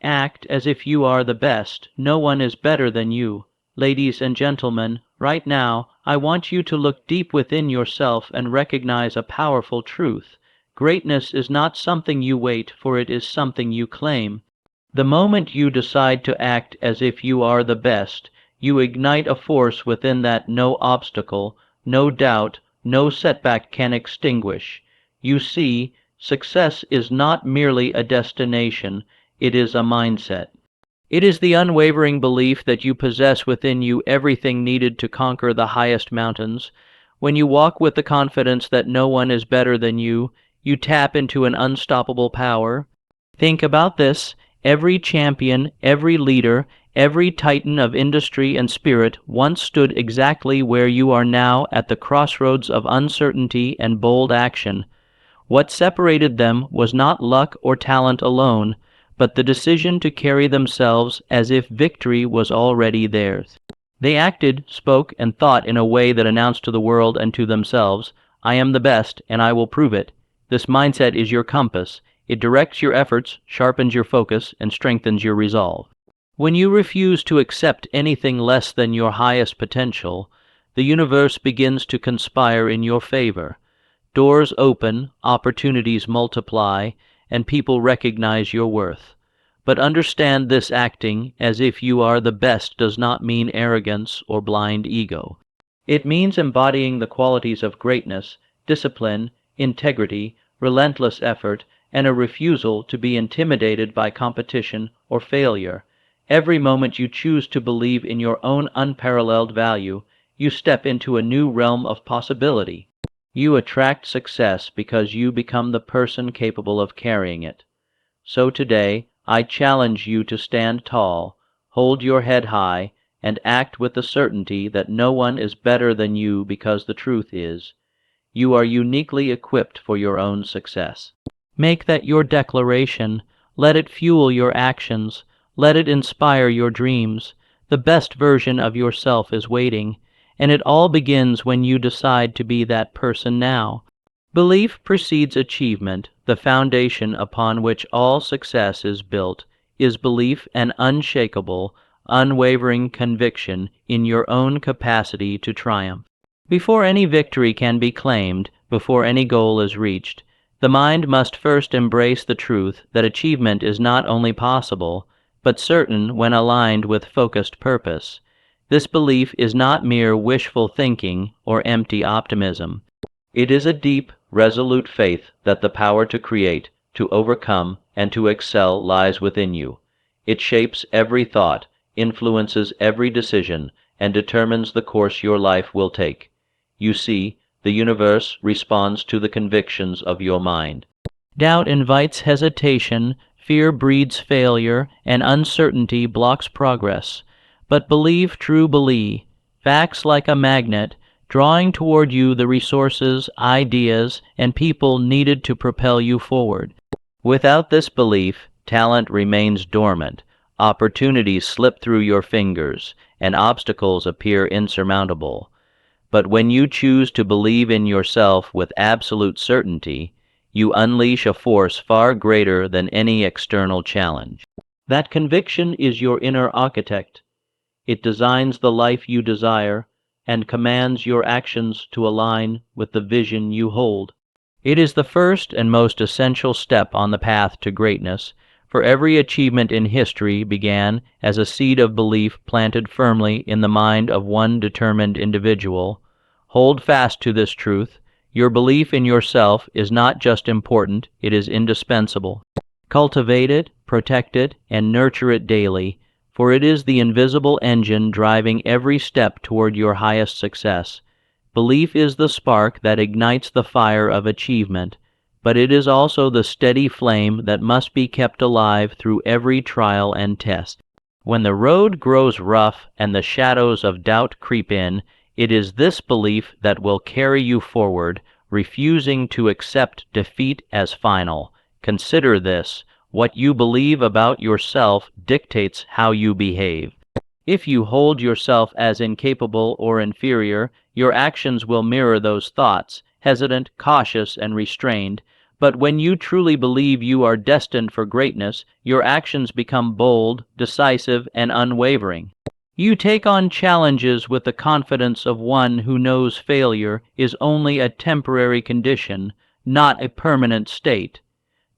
Act as if you are the best. No one is better than you. Ladies and gentlemen, right now, I want you to look deep within yourself and recognize a powerful truth. Greatness is not something you wait for, it is something you claim. The moment you decide to act as if you are the best, you ignite a force within that no obstacle, no doubt, no setback can extinguish. You see, success is not merely a destination, it is a mindset. It is the unwavering belief that you possess within you everything needed to conquer the highest mountains. When you walk with the confidence that no one is better than you tap into an unstoppable power. Think about this. Every champion, every leader, every titan of industry and spirit once stood exactly where you are now at the crossroads of uncertainty and bold action. What separated them was not luck or talent alone, but the decision to carry themselves as if victory was already theirs. They acted, spoke, and thought in a way that announced to the world and to themselves, "I am the best, and I will prove it." This mindset is your compass. It directs your efforts, sharpens your focus, and strengthens your resolve. When you refuse to accept anything less than your highest potential, the universe begins to conspire in your favor. Doors open, opportunities multiply, and people recognize your worth. But understand this: acting as if you are the best does not mean arrogance or blind ego. It means embodying the qualities of greatness, discipline, integrity, relentless effort, and a refusal to be intimidated by competition or failure. Every moment you choose to believe in your own unparalleled value, you step into a new realm of possibility. You attract success because you become the person capable of carrying it. So today, I challenge you to stand tall, hold your head high, and act with the certainty that no one is better than you, because the truth is, you are uniquely equipped for your own success. Make that your declaration. Let it fuel your actions. Let it inspire your dreams. The best version of yourself is waiting, and it all begins when you decide to be that person now. Belief precedes achievement. The foundation upon which all success is built is belief and unshakable, unwavering conviction in your own capacity to triumph. Before any victory can be claimed, before any goal is reached, the mind must first embrace the truth that achievement is not only possible, but certain when aligned with focused purpose. This belief is not mere wishful thinking or empty optimism. It is a deep, resolute faith that the power to create, to overcome, and to excel lies within you. It shapes every thought, influences every decision, and determines the course your life will take. You see, the universe responds to the convictions of your mind. Doubt invites hesitation, fear breeds failure, and uncertainty blocks progress. But believe, true believe, facts like a magnet, drawing toward you the resources, ideas, and people needed to propel you forward. Without this belief, talent remains dormant, opportunities slip through your fingers, and obstacles appear insurmountable. But when you choose to believe in yourself with absolute certainty, you unleash a force far greater than any external challenge. That conviction is your inner architect. It designs the life you desire and commands your actions to align with the vision you hold. It is the first and most essential step on the path to greatness, for every achievement in history began as a seed of belief planted firmly in the mind of one determined individual. Hold fast to this truth. Your belief in yourself is not just important, it is indispensable. Cultivate it, protect it, and nurture it daily, for it is the invisible engine driving every step toward your highest success. Belief is the spark that ignites the fire of achievement, but it is also the steady flame that must be kept alive through every trial and test. When the road grows rough and the shadows of doubt creep in, it is this belief that will carry you forward, refusing to accept defeat as final. Consider this: what you believe about yourself dictates how you behave. If you hold yourself as incapable or inferior, your actions will mirror those thoughts, hesitant, cautious, and restrained. But when you truly believe you are destined for greatness, your actions become bold, decisive, and unwavering. You take on challenges with the confidence of one who knows failure is only a temporary condition, not a permanent state.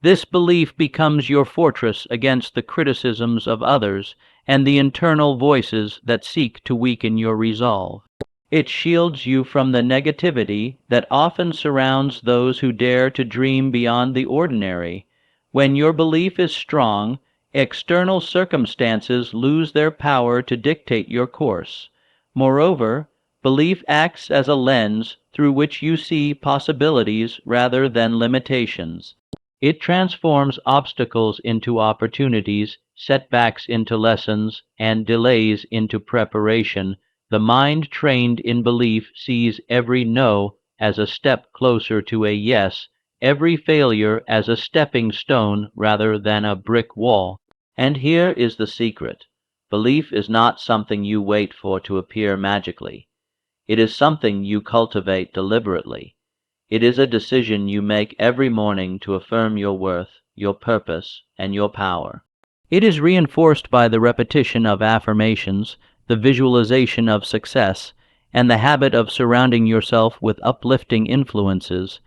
This belief becomes your fortress against the criticisms of others and the internal voices that seek to weaken your resolve. It shields you from the negativity that often surrounds those who dare to dream beyond the ordinary. When your belief is strong, external circumstances lose their power to dictate your course. Moreover, belief acts as a lens through which you see possibilities rather than limitations. It transforms obstacles into opportunities, setbacks into lessons, and delays into preparation. The mind trained in belief sees every no as a step closer to a yes, every failure as a stepping stone rather than a brick wall. And here is the secret. Belief is not something you wait for to appear magically. It is something you cultivate deliberately. It is a decision you make every morning to affirm your worth, your purpose, and your power. It is reinforced by the repetition of affirmations, the visualization of success, and the habit of surrounding yourself with uplifting influences.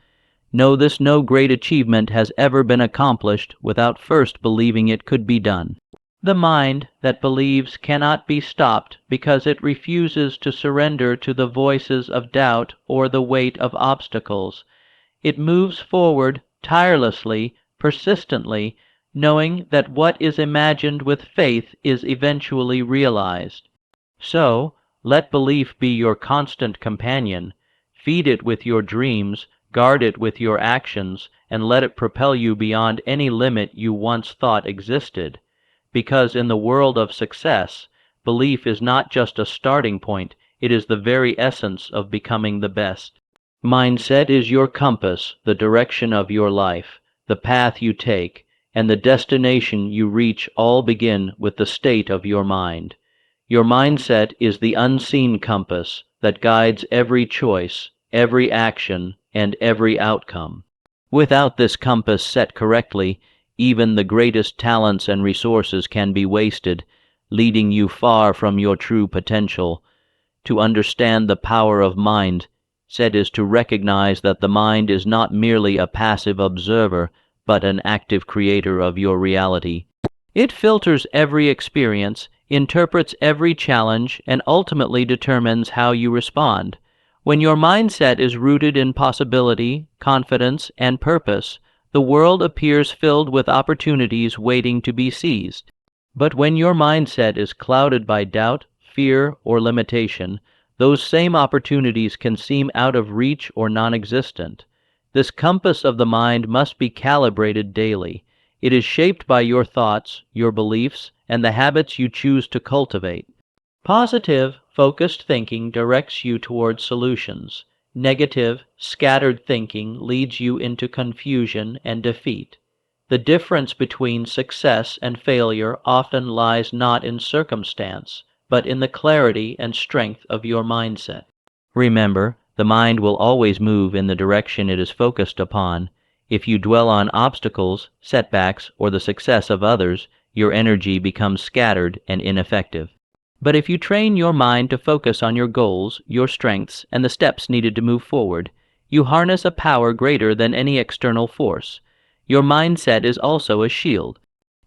Know this: no great achievement has ever been accomplished without first believing it could be done. The mind that believes cannot be stopped because it refuses to surrender to the voices of doubt or the weight of obstacles. It moves forward tirelessly, persistently, knowing that what is imagined with faith is eventually realized. So, let belief be your constant companion. Feed it with your dreams, guard it with your actions, and let it propel you beyond any limit you once thought existed. Because in the world of success, belief is not just a starting point, it is the very essence of becoming the best. Mindset is your compass, the direction of your life, the path you take, and the destination you reach all begin with the state of your mind. Your mindset is the unseen compass that guides every choice, every action, and every outcome. Without this compass set correctly, even the greatest talents and resources can be wasted, leading you far from your true potential. To understand the power of mind, said is to recognize that the mind is not merely a passive observer, but an active creator of your reality. It filters every experience, interprets every challenge, and ultimately determines how you respond. When your mindset is rooted in possibility, confidence, and purpose, the world appears filled with opportunities waiting to be seized. But when your mindset is clouded by doubt, fear, or limitation, those same opportunities can seem out of reach or non-existent. This compass of the mind must be calibrated daily. It is shaped by your thoughts, your beliefs, and the habits you choose to cultivate. Positive, focused thinking directs you towards solutions. Negative, scattered thinking leads you into confusion and defeat. The difference between success and failure often lies not in circumstance, but in the clarity and strength of your mindset. Remember, the mind will always move in the direction it is focused upon. If you dwell on obstacles, setbacks, or the success of others, your energy becomes scattered and ineffective. But if you train your mind to focus on your goals, your strengths, and the steps needed to move forward, you harness a power greater than any external force. Your mindset is also a shield.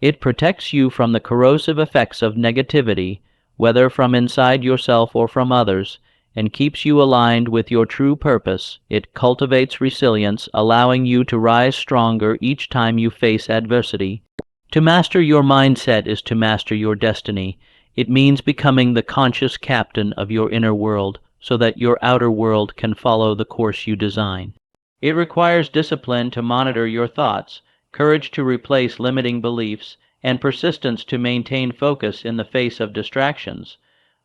It protects you from the corrosive effects of negativity, whether from inside yourself or from others, and keeps you aligned with your true purpose. It cultivates resilience, allowing you to rise stronger each time you face adversity. To master your mindset is to master your destiny. It means becoming the conscious captain of your inner world so that your outer world can follow the course you design. It requires discipline to monitor your thoughts, courage to replace limiting beliefs, and persistence to maintain focus in the face of distractions.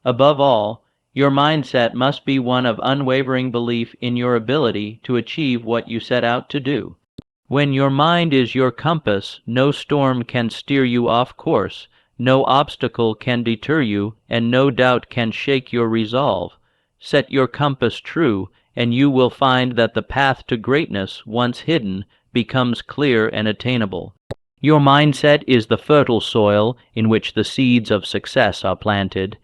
Above all, your mindset must be one of unwavering belief in your ability to achieve what you set out to do. When your mind is your compass, no storm can steer you off course, no obstacle can deter you, and no doubt can shake your resolve. Set your compass true, and you will find that the path to greatness, once hidden, becomes clear and attainable. Your mindset is the fertile soil in which the seeds of success are planted.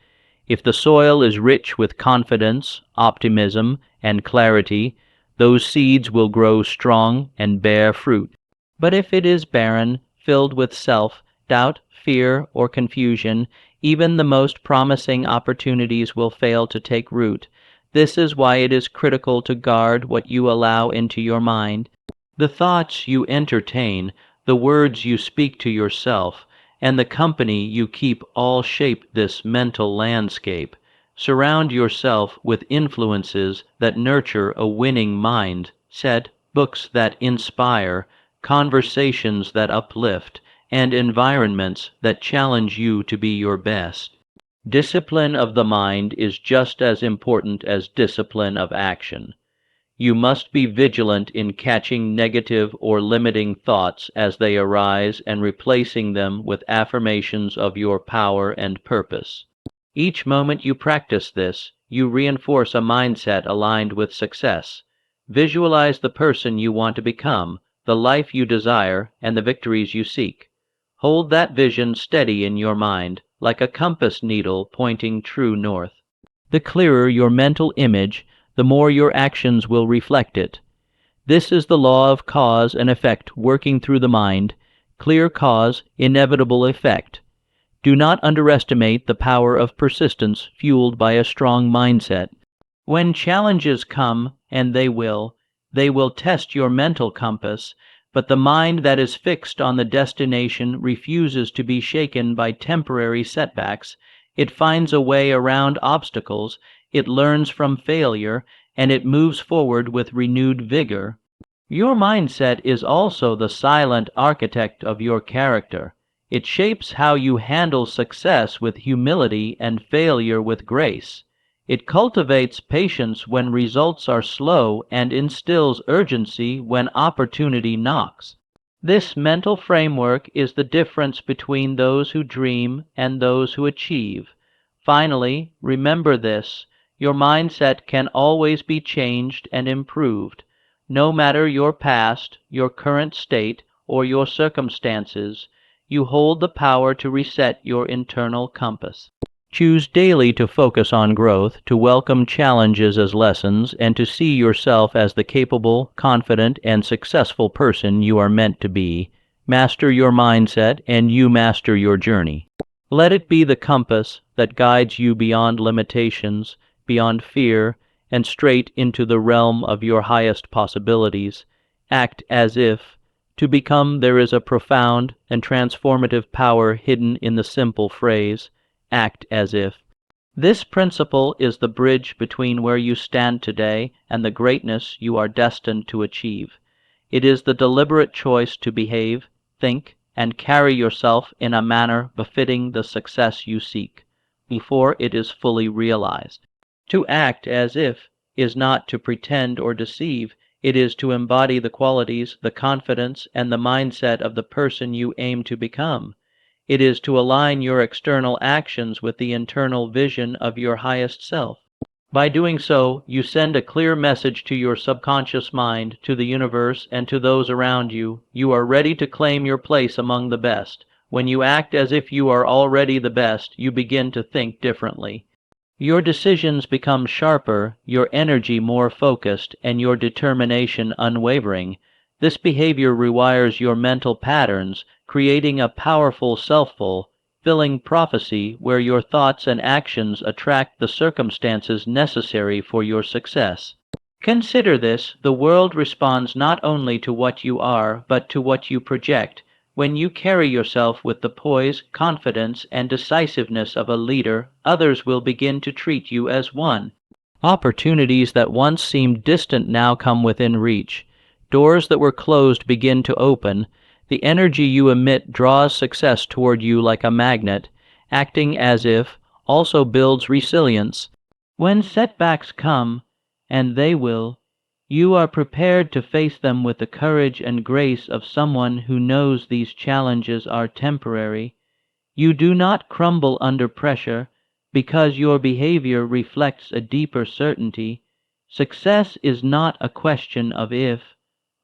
If the soil is rich with confidence, optimism, and clarity, those seeds will grow strong and bear fruit. But if it is barren, filled with self-doubt, fear, or confusion, even the most promising opportunities will fail to take root. This is why it is critical to guard what you allow into your mind. The thoughts you entertain, the words you speak to yourself, and the company you keep all shape this mental landscape. Surround yourself with influences that nurture a winning mind, set, books that inspire, conversations that uplift, and environments that challenge you to be your best. Discipline of the mind is just as important as discipline of action. You must be vigilant in catching negative or limiting thoughts as they arise and replacing them with affirmations of your power and purpose. Each moment you practice this, you reinforce a mindset aligned with success. Visualize the person you want to become, the life you desire, and the victories you seek. Hold that vision steady in your mind, like a compass needle pointing true north. The clearer your mental image, the more your actions will reflect it. This is the law of cause and effect working through the mind. Clear cause, inevitable effect. Do not underestimate the power of persistence fueled by a strong mindset. When challenges come, and they will test your mental compass, but the mind that is fixed on the destination refuses to be shaken by temporary setbacks. It finds a way around obstacles, it learns from failure, and it moves forward with renewed vigor. Your mindset is also the silent architect of your character. It shapes how you handle success with humility and failure with grace. It cultivates patience when results are slow and instills urgency when opportunity knocks. This mental framework is the difference between those who dream and those who achieve. Finally, remember this: your mindset can always be changed and improved. No matter your past, your current state, or your circumstances, you hold the power to reset your internal compass. Choose daily to focus on growth, to welcome challenges as lessons, and to see yourself as the capable, confident, and successful person you are meant to be. Master your mindset, and you master your journey. Let it be the compass that guides you beyond limitations, beyond fear, and straight into the realm of your highest possibilities. Act as if. To become, there is a profound and transformative power hidden in the simple phrase, act as if. This principle is the bridge between where you stand today and the greatness you are destined to achieve. It is the deliberate choice to behave, think, and carry yourself in a manner befitting the success you seek, before it is fully realized. To act as if is not to pretend or deceive. It is to embody the qualities, the confidence, and the mindset of the person you aim to become. It is to align your external actions with the internal vision of your highest self. By doing so, you send a clear message to your subconscious mind, to the universe, and to those around you. You are ready to claim your place among the best. When you act as if you are already the best, you begin to think differently. Your decisions become sharper, your energy more focused, and your determination unwavering. This behavior rewires your mental patterns, creating a powerful self-fulfilling prophecy where your thoughts and actions attract the circumstances necessary for your success. Consider this: the world responds not only to what you are, but to what you project. When you carry yourself with the poise, confidence, and decisiveness of a leader, others will begin to treat you as one. Opportunities that once seemed distant now come within reach. Doors that were closed begin to open. The energy you emit draws success toward you like a magnet. Acting as if also builds resilience. When setbacks come, and they will, you are prepared to face them with the courage and grace of someone who knows these challenges are temporary. You do not crumble under pressure because your behavior reflects a deeper certainty. Success is not a question of if,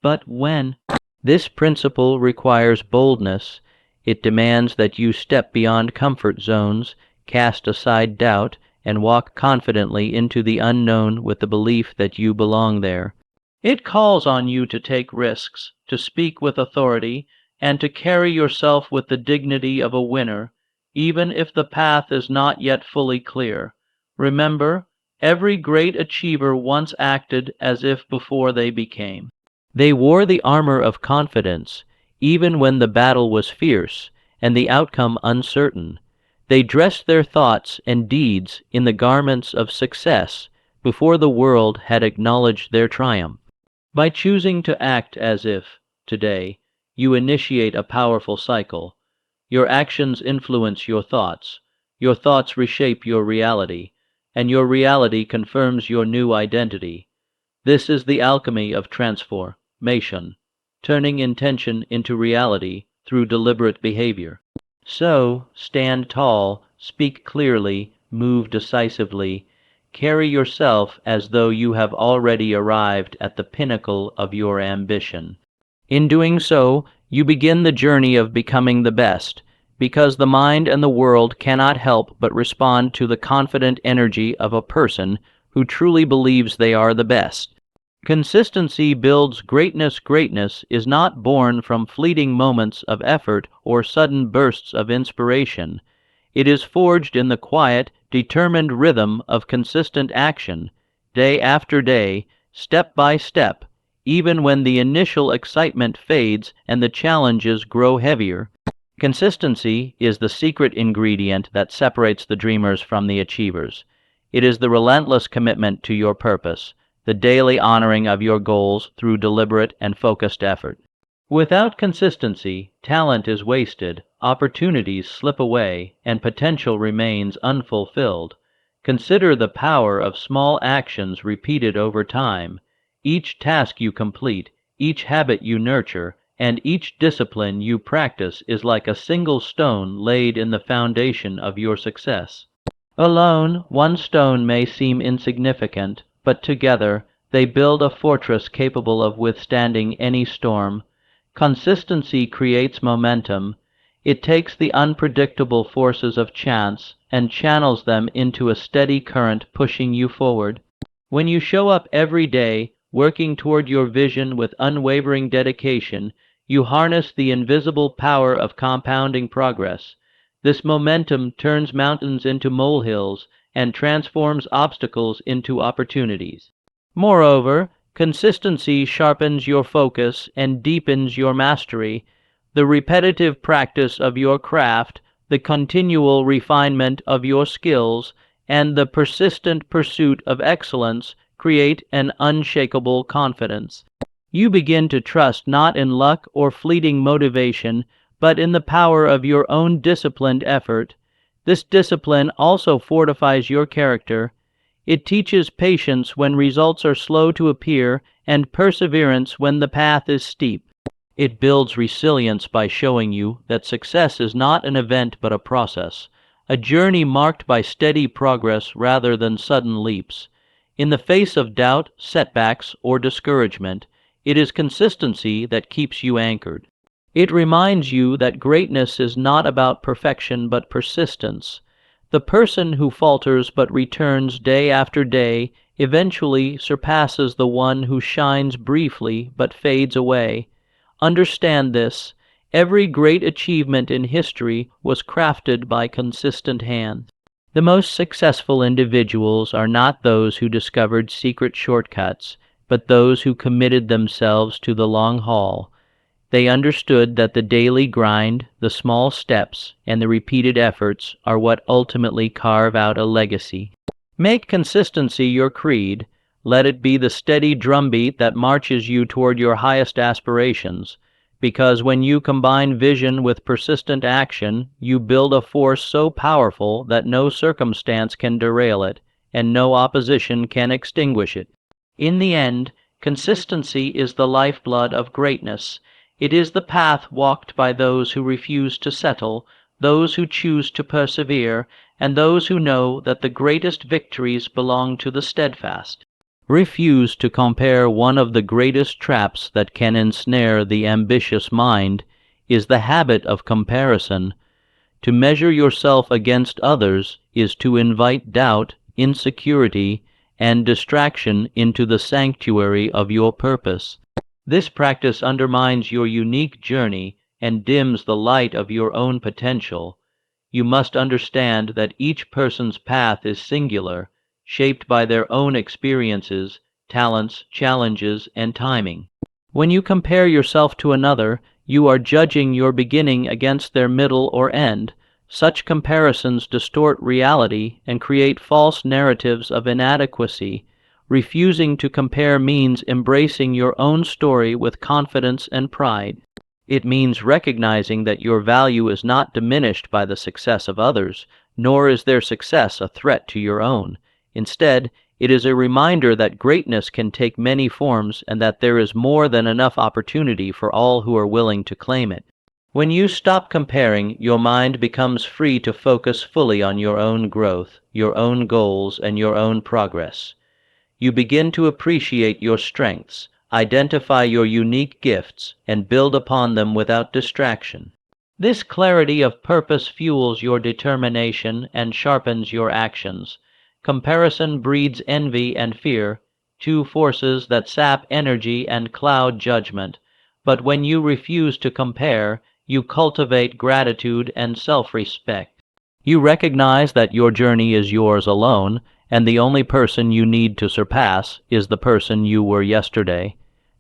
but when. This principle requires boldness. It demands that you step beyond comfort zones, cast aside doubt, and walk confidently into the unknown with the belief that you belong there. It calls on you to take risks, to speak with authority, and to carry yourself with the dignity of a winner, even if the path is not yet fully clear. Remember, every great achiever once acted as if before they became. They wore the armor of confidence, even when the battle was fierce and the outcome uncertain. They dressed their thoughts and deeds in the garments of success before the world had acknowledged their triumph. By choosing to act as if, today, you initiate a powerful cycle. Your actions influence your thoughts reshape your reality, and your reality confirms your new identity. This is the alchemy of transformation, turning intention into reality through deliberate behavior. So, stand tall, speak clearly, move decisively, carry yourself as though you have already arrived at the pinnacle of your ambition. In doing so, you begin the journey of becoming the best, because the mind and the world cannot help but respond to the confident energy of a person who truly believes they are the best. Consistency builds greatness. Greatness is not born from fleeting moments of effort or sudden bursts of inspiration. It is forged in the quiet, determined rhythm of consistent action, day after day, step by step, even when the initial excitement fades and the challenges grow heavier. Consistency is the secret ingredient that separates the dreamers from the achievers. It is the relentless commitment to your purpose, the daily honoring of your goals through deliberate and focused effort. Without consistency, talent is wasted, opportunities slip away, and potential remains unfulfilled. Consider the power of small actions repeated over time. Each task you complete, each habit you nurture, and each discipline you practice is like a single stone laid in the foundation of your success. Alone, one stone may seem insignificant, but together they build a fortress capable of withstanding any storm. Consistency creates momentum. It takes the unpredictable forces of chance and channels them into a steady current pushing you forward. When you show up every day, working toward your vision with unwavering dedication, you harness the invisible power of compounding progress. This momentum turns mountains into molehills and transforms obstacles into opportunities. Moreover, consistency sharpens your focus and deepens your mastery. The repetitive practice of your craft, the continual refinement of your skills, and the persistent pursuit of excellence create an unshakable confidence. You begin to trust not in luck or fleeting motivation, but in the power of your own disciplined effort. This discipline also fortifies your character. It teaches patience when results are slow to appear and perseverance when the path is steep. It builds resilience by showing you that success is not an event but a process, a journey marked by steady progress rather than sudden leaps. In the face of doubt, setbacks, or discouragement, it is consistency that keeps you anchored. It reminds you that greatness is not about perfection but persistence. The person who falters but returns day after day eventually surpasses the one who shines briefly but fades away. Understand this. Every great achievement in history was crafted by consistent hands. The most successful individuals are not those who discovered secret shortcuts, but those who committed themselves to the long haul. They understood that the daily grind, the small steps, and the repeated efforts are what ultimately carve out a legacy. Make consistency your creed. Let it be the steady drumbeat that marches you toward your highest aspirations, because when you combine vision with persistent action, you build a force so powerful that no circumstance can derail it, and no opposition can extinguish it. In the end, consistency is the lifeblood of greatness. It is the path walked by those who refuse to settle, those who choose to persevere, and those who know that the greatest victories belong to the steadfast. Refuse to compare. One of the greatest traps that can ensnare the ambitious mind is the habit of comparison. To measure yourself against others is to invite doubt, insecurity, and distraction into the sanctuary of your purpose. This practice undermines your unique journey and dims the light of your own potential. You must understand that each person's path is singular, shaped by their own experiences, talents, challenges, and timing. When you compare yourself to another, you are judging your beginning against their middle or end. Such comparisons distort reality and create false narratives of inadequacy. Refusing to compare means embracing your own story with confidence and pride. It means recognizing that your value is not diminished by the success of others, nor is their success a threat to your own. Instead, it is a reminder that greatness can take many forms and that there is more than enough opportunity for all who are willing to claim it. When you stop comparing, your mind becomes free to focus fully on your own growth, your own goals, and your own progress. You begin to appreciate your strengths, identify your unique gifts, and build upon them without distraction. This clarity of purpose fuels your determination and sharpens your actions. Comparison breeds envy and fear, two forces that sap energy and cloud judgment. But when you refuse to compare, you cultivate gratitude and self-respect. You recognize that your journey is yours alone, and the only person you need to surpass is the person you were yesterday.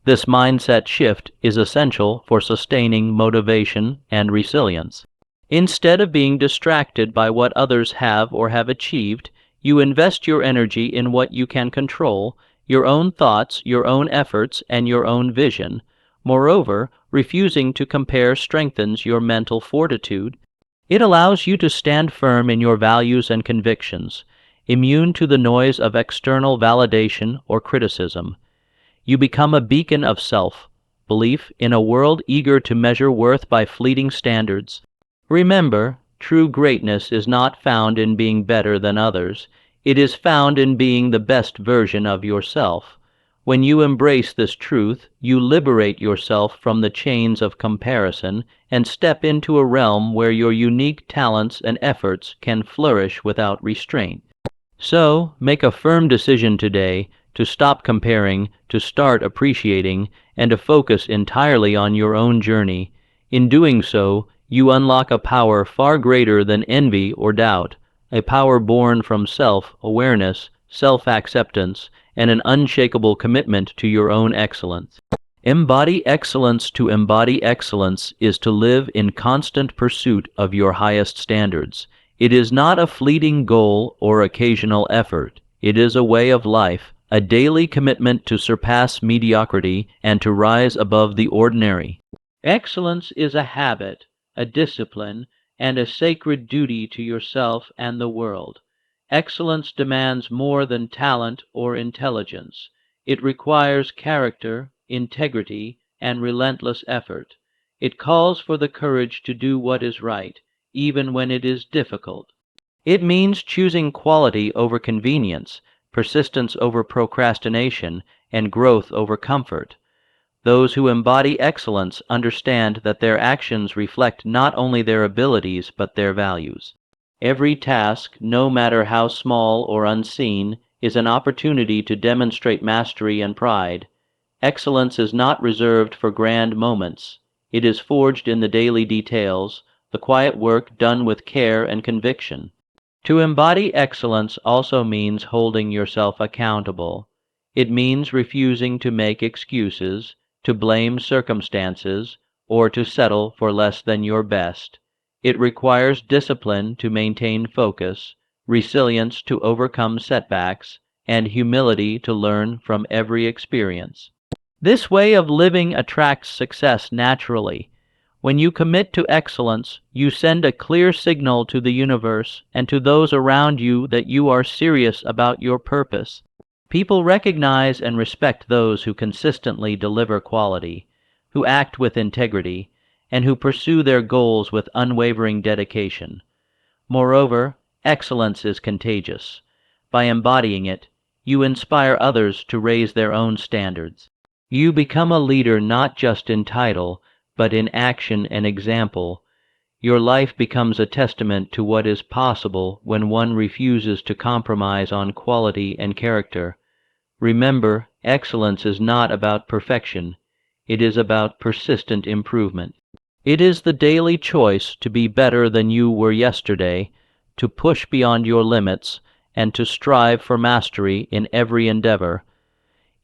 This mindset shift is essential for sustaining motivation and resilience. Instead of being distracted by what others have or have achieved, you invest your energy in what you can control, your own thoughts, your own efforts, and your own vision. Moreover, refusing to compare strengthens your mental fortitude. It allows you to stand firm in your values and convictions, immune to the noise of external validation or criticism. You become a beacon of self-belief in a world eager to measure worth by fleeting standards. Remember, true greatness is not found in being better than others. It is found in being the best version of yourself. When you embrace this truth, you liberate yourself from the chains of comparison and step into a realm where your unique talents and efforts can flourish without restraint. So, make a firm decision today to stop comparing, to start appreciating, and to focus entirely on your own journey. In doing so, you unlock a power far greater than envy or doubt, a power born from self-awareness, self-acceptance, and an unshakable commitment to your own excellence. Embody excellence. To embody excellence is to live in constant pursuit of your highest standards. It is not a fleeting goal or occasional effort. It is a way of life, a daily commitment to surpass mediocrity and to rise above the ordinary. Excellence is a habit, a discipline, and a sacred duty to yourself and the world. Excellence demands more than talent or intelligence. It requires character, integrity, and relentless effort. It calls for the courage to do what is right, even when it is difficult. It means choosing quality over convenience, persistence over procrastination, and growth over comfort. Those who embody excellence understand that their actions reflect not only their abilities but their values. Every task, no matter how small or unseen, is an opportunity to demonstrate mastery and pride. Excellence is not reserved for grand moments. It is forged in the daily details, the quiet work done with care and conviction. To embody excellence also means holding yourself accountable. It means refusing to make excuses, to blame circumstances, or to settle for less than your best. It requires discipline to maintain focus, resilience to overcome setbacks, and humility to learn from every experience. This way of living attracts success naturally. When you commit to excellence, you send a clear signal to the universe and to those around you that you are serious about your purpose. People recognize and respect those who consistently deliver quality, who act with integrity, and who pursue their goals with unwavering dedication. Moreover, excellence is contagious. By embodying it, you inspire others to raise their own standards. You become a leader not just in title, but in action and example. Your life becomes a testament to what is possible when one refuses to compromise on quality and character. Remember, excellence is not about perfection. It is about persistent improvement. It is the daily choice to be better than you were yesterday, to push beyond your limits, and to strive for mastery in every endeavor.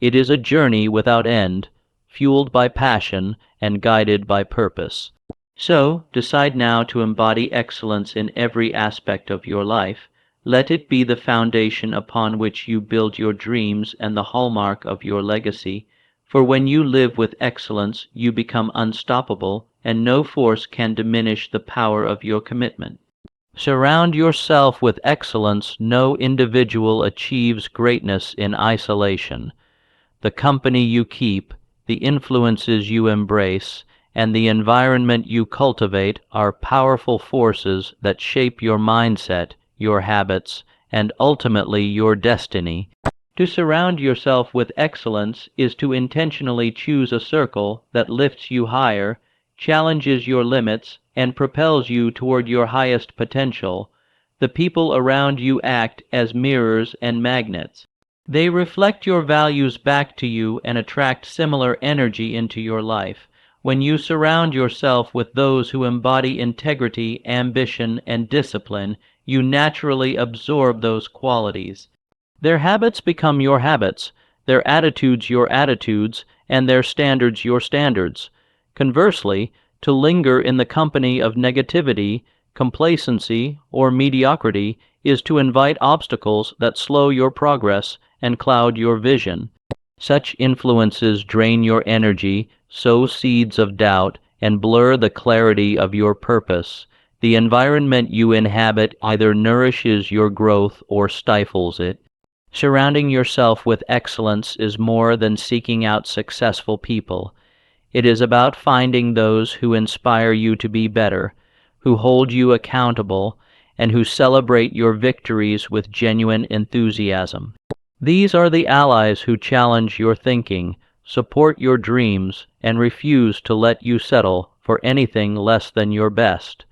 It is a journey without end, fueled by passion and guided by purpose. So, decide now to embody excellence in every aspect of your life. Let it be the foundation upon which you build your dreams and the hallmark of your legacy. For when you live with excellence, you become unstoppable, and no force can diminish the power of your commitment. Surround yourself with excellence. No individual achieves greatness in isolation. The company you keep, the influences you embrace, and the environment you cultivate are powerful forces that shape your mindset, your habits, and ultimately your destiny. To surround yourself with excellence is to intentionally choose a circle that lifts you higher, challenges your limits, and propels you toward your highest potential. The people around you act as mirrors and magnets. They reflect your values back to you and attract similar energy into your life. When you surround yourself with those who embody integrity, ambition, and discipline, you naturally absorb those qualities. Their habits become your habits, their attitudes your attitudes, and their standards your standards. Conversely, to linger in the company of negativity, complacency, or mediocrity is to invite obstacles that slow your progress and cloud your vision. Such influences drain your energy, sow seeds of doubt, and blur the clarity of your purpose. The environment you inhabit either nourishes your growth or stifles it. Surrounding yourself with excellence is more than seeking out successful people. It is about finding those who inspire you to be better, who hold you accountable, and who celebrate your victories with genuine enthusiasm. These are the allies who challenge your thinking, support your dreams, and refuse to let you settle for anything less than your best.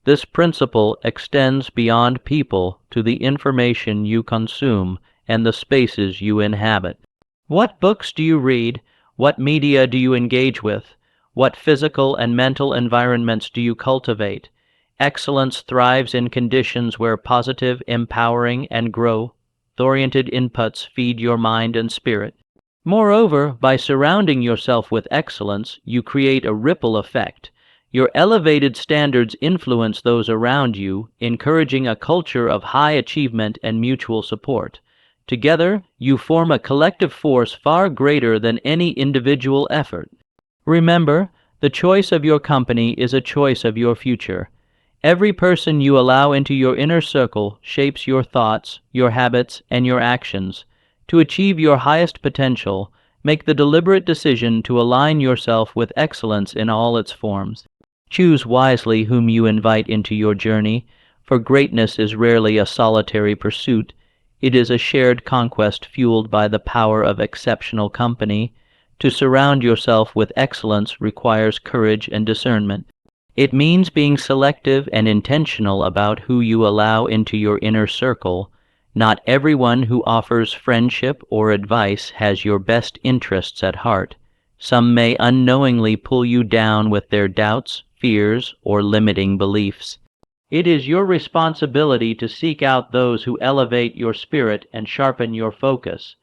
This principle extends beyond people to the information you consume and the spaces you inhabit. What books do you read? What media do you engage with? What physical and mental environments do you cultivate? Excellence thrives in conditions where positive, empowering, and growth-oriented inputs feed your mind and spirit. Moreover, by surrounding yourself with excellence, you create a ripple effect. Your elevated standards influence those around you, encouraging a culture of high achievement and mutual support. Together, you form a collective force far greater than any individual effort. Remember, the choice of your company is a choice of your future. Every person you allow into your inner circle shapes your thoughts, your habits, and your actions. To achieve your highest potential, make the deliberate decision to align yourself with excellence in all its forms. Choose wisely whom you invite into your journey, for greatness is rarely a solitary pursuit. It is a shared conquest fueled by the power of exceptional company. To surround yourself with excellence requires courage and discernment. It means being selective and intentional about who you allow into your inner circle. Not everyone who offers friendship or advice has your best interests at heart. Some may unknowingly pull you down with their doubts, fears, or limiting beliefs. It is your responsibility to seek out those who elevate your spirit and sharpen your focus.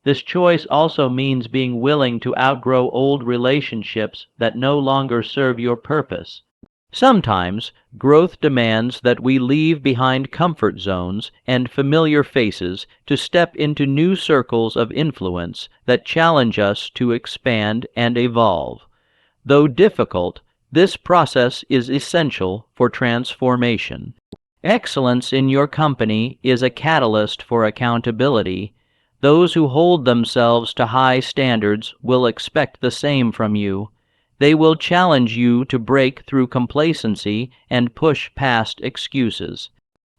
This choice also means being willing to outgrow old relationships that no longer serve your purpose. Sometimes, growth demands that we leave behind comfort zones and familiar faces to step into new circles of influence that challenge us to expand and evolve. Though difficult, this process is essential for transformation. Excellence in your company is a catalyst for accountability. Those who hold themselves to high standards will expect the same from you. They will challenge you to break through complacency and push past excuses.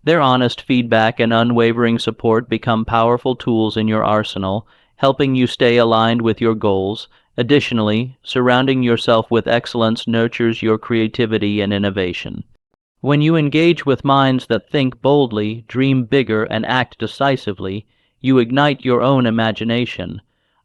Their honest feedback and unwavering support become powerful tools in your arsenal, helping you stay aligned with your goals. Additionally, surrounding yourself with excellence nurtures your creativity and innovation. When you engage with minds that think boldly, dream bigger, and act decisively, you ignite your own imagination.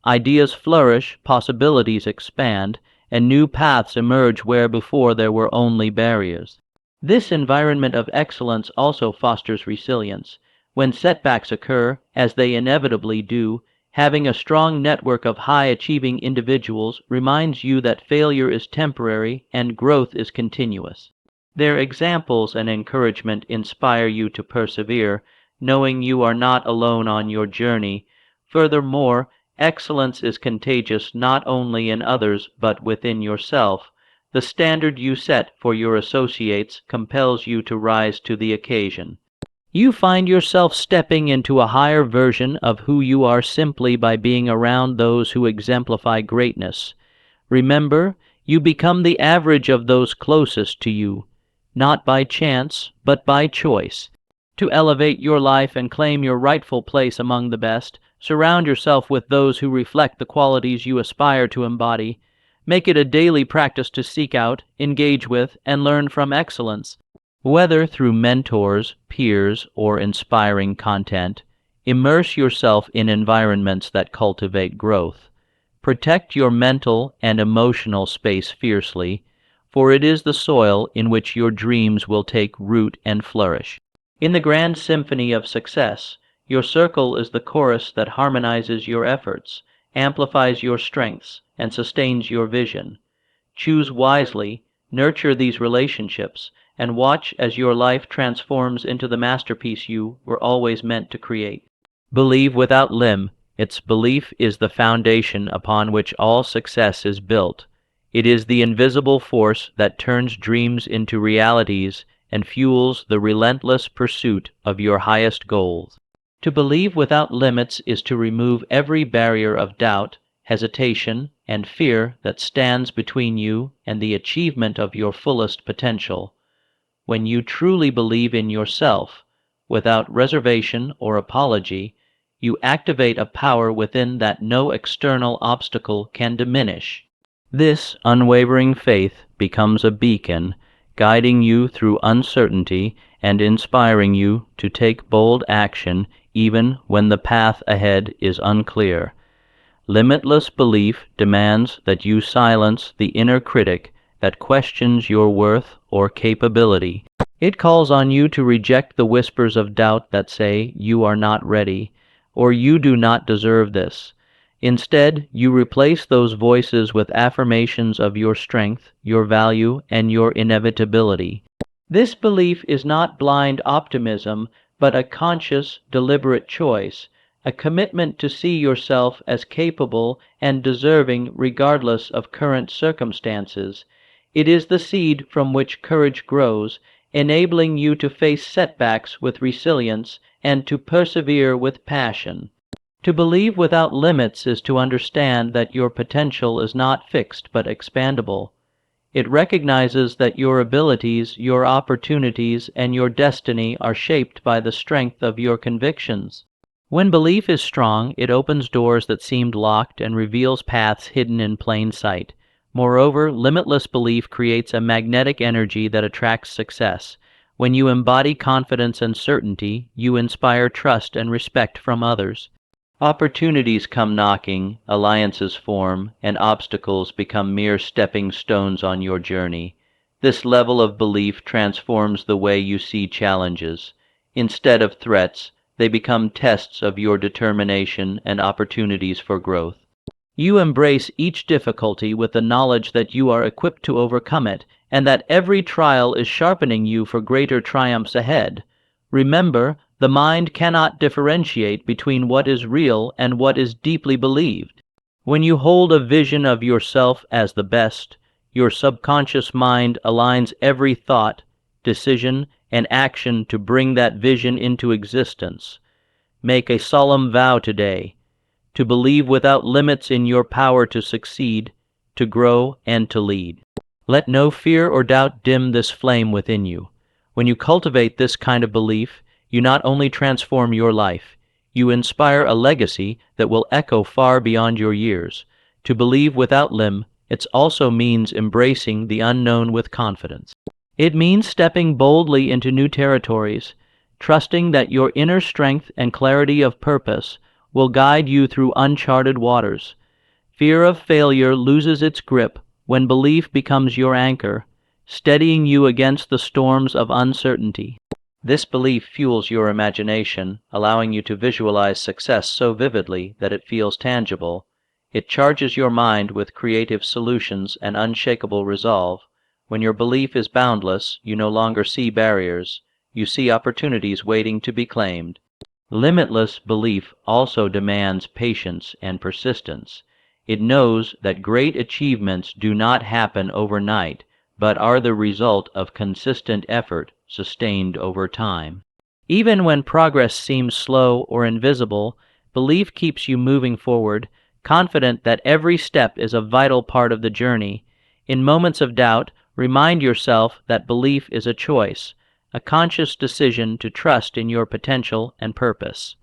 Ideas flourish, possibilities expand, and new paths emerge where before there were only barriers. This environment of excellence also fosters resilience. When setbacks occur, as they inevitably do, having a strong network of high-achieving individuals reminds you that failure is temporary and growth is continuous. Their examples and encouragement inspire you to persevere, knowing you are not alone on your journey. Furthermore, excellence is contagious not only in others but within yourself. The standard you set for your associates compels you to rise to the occasion. You find yourself stepping into a higher version of who you are simply by being around those who exemplify greatness. Remember, you become the average of those closest to you, not by chance, but by choice. To elevate your life and claim your rightful place among the best, surround yourself with those who reflect the qualities you aspire to embody. Make it a daily practice to seek out, engage with, and learn from excellence. Whether through mentors, peers, or inspiring content, immerse yourself in environments that cultivate growth. Protect your mental and emotional space fiercely, for it is the soil in which your dreams will take root and flourish. In the grand symphony of success, your circle is the chorus that harmonizes your efforts, amplifies your strengths, and sustains your vision. Choose wisely, nurture these relationships, and watch as your life transforms into the masterpiece you were always meant to create. Believe without limit. Its belief is the foundation upon which all success is built. It is the invisible force that turns dreams into realities and fuels the relentless pursuit of your highest goals. To believe without limits is to remove every barrier of doubt, hesitation, and fear that stands between you and the achievement of your fullest potential. When you truly believe in yourself, without reservation or apology, you activate a power within that no external obstacle can diminish. This unwavering faith becomes a beacon, guiding you through uncertainty and inspiring you to take bold action even when the path ahead is unclear. Limitless belief demands that you silence the inner critic that questions your worth or capability. It calls on you to reject the whispers of doubt that say you are not ready, or you do not deserve this. Instead, you replace those voices with affirmations of your strength, your value, and your inevitability. This belief is not blind optimism, but a conscious, deliberate choice, a commitment to see yourself as capable and deserving regardless of current circumstances. It is the seed from which courage grows, enabling you to face setbacks with resilience and to persevere with passion. To believe without limits is to understand that your potential is not fixed but expandable. It recognizes that your abilities, your opportunities, and your destiny are shaped by the strength of your convictions. When belief is strong, it opens doors that seemed locked and reveals paths hidden in plain sight. Moreover, limitless belief creates a magnetic energy that attracts success. When you embody confidence and certainty, you inspire trust and respect from others. Opportunities come knocking, alliances form, and obstacles become mere stepping stones on your journey. This level of belief transforms the way you see challenges. Instead of threats, they become tests of your determination and opportunities for growth. You embrace each difficulty with the knowledge that you are equipped to overcome it, and that every trial is sharpening you for greater triumphs ahead. Remember, the mind cannot differentiate between what is real and what is deeply believed. When you hold a vision of yourself as the best, your subconscious mind aligns every thought, decision, and action to bring that vision into existence. Make a solemn vow today to believe without limits in your power to succeed, to grow, and to lead. Let no fear or doubt dim this flame within you. When you cultivate this kind of belief, You not only transform your life, you inspire a legacy that will echo far beyond your years. To believe without limit, it also means embracing the unknown with confidence. It means stepping boldly into new territories, trusting that your inner strength and clarity of purpose will guide you through uncharted waters. Fear of failure loses its grip when belief becomes your anchor, steadying you against the storms of uncertainty. This belief fuels your imagination, allowing you to visualize success so vividly that it feels tangible. It charges your mind with creative solutions and unshakable resolve. When your belief is boundless, you no longer see barriers. You see opportunities waiting to be claimed. Limitless belief also demands patience and persistence. It knows that great achievements do not happen overnight, but are the result of consistent effort sustained over time. Even when progress seems slow or invisible, belief keeps you moving forward, confident that every step is a vital part of the journey. In moments of doubt, remind yourself that belief is a choice, a conscious decision to trust in your potential and purpose.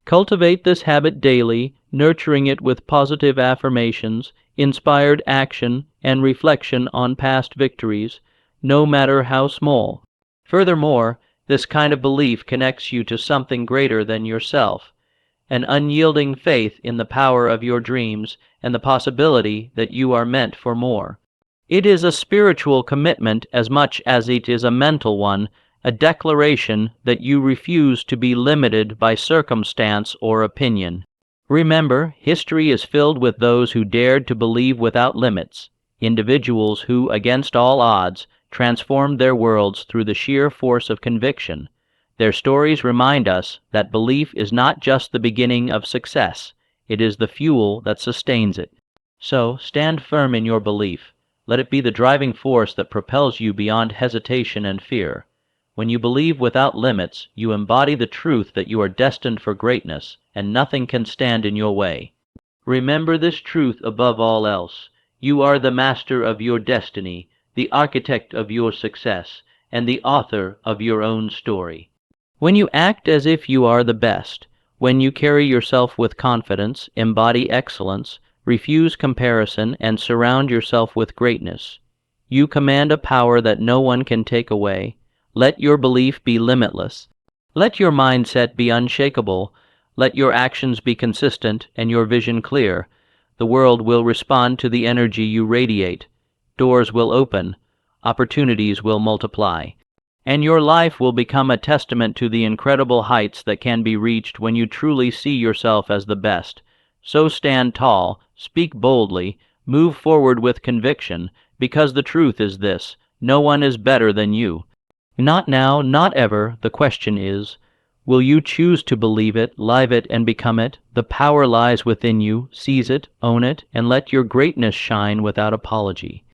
Cultivate this habit daily, nurturing it with positive affirmations, inspired action, and reflection on past victories, no matter how small. Furthermore, this kind of belief connects you to something greater than yourself, an unyielding faith in the power of your dreams and the possibility that you are meant for more. It is a spiritual commitment as much as it is a mental one, a declaration that you refuse to be limited by circumstance or opinion. Remember, history is filled with those who dared to believe without limits, individuals who, against all odds, transformed their worlds through the sheer force of conviction. Their stories remind us that belief is not just the beginning of success, it is the fuel that sustains it. So, stand firm in your belief. Let it be the driving force that propels you beyond hesitation and fear. When you believe without limits, you embody the truth that you are destined for greatness, and nothing can stand in your way. Remember this truth above all else. You are the master of your destiny, the architect of your success, and the author of your own story. When you act as if you are the best, when you carry yourself with confidence, embody excellence, refuse comparison, and surround yourself with greatness, you command a power that no one can take away. Let your belief be limitless. Let your mindset be unshakable. Let your actions be consistent and your vision clear. The world will respond to the energy you radiate. Doors will open. Opportunities will multiply. And your life will become a testament to the incredible heights that can be reached when you truly see yourself as the best. So stand tall, speak boldly, move forward with conviction, because the truth is this: no one is better than you. Not now, not ever. The question is, will you choose to believe it, live it, and become it? The power lies within you. Seize it, own it, and let your greatness shine without apology.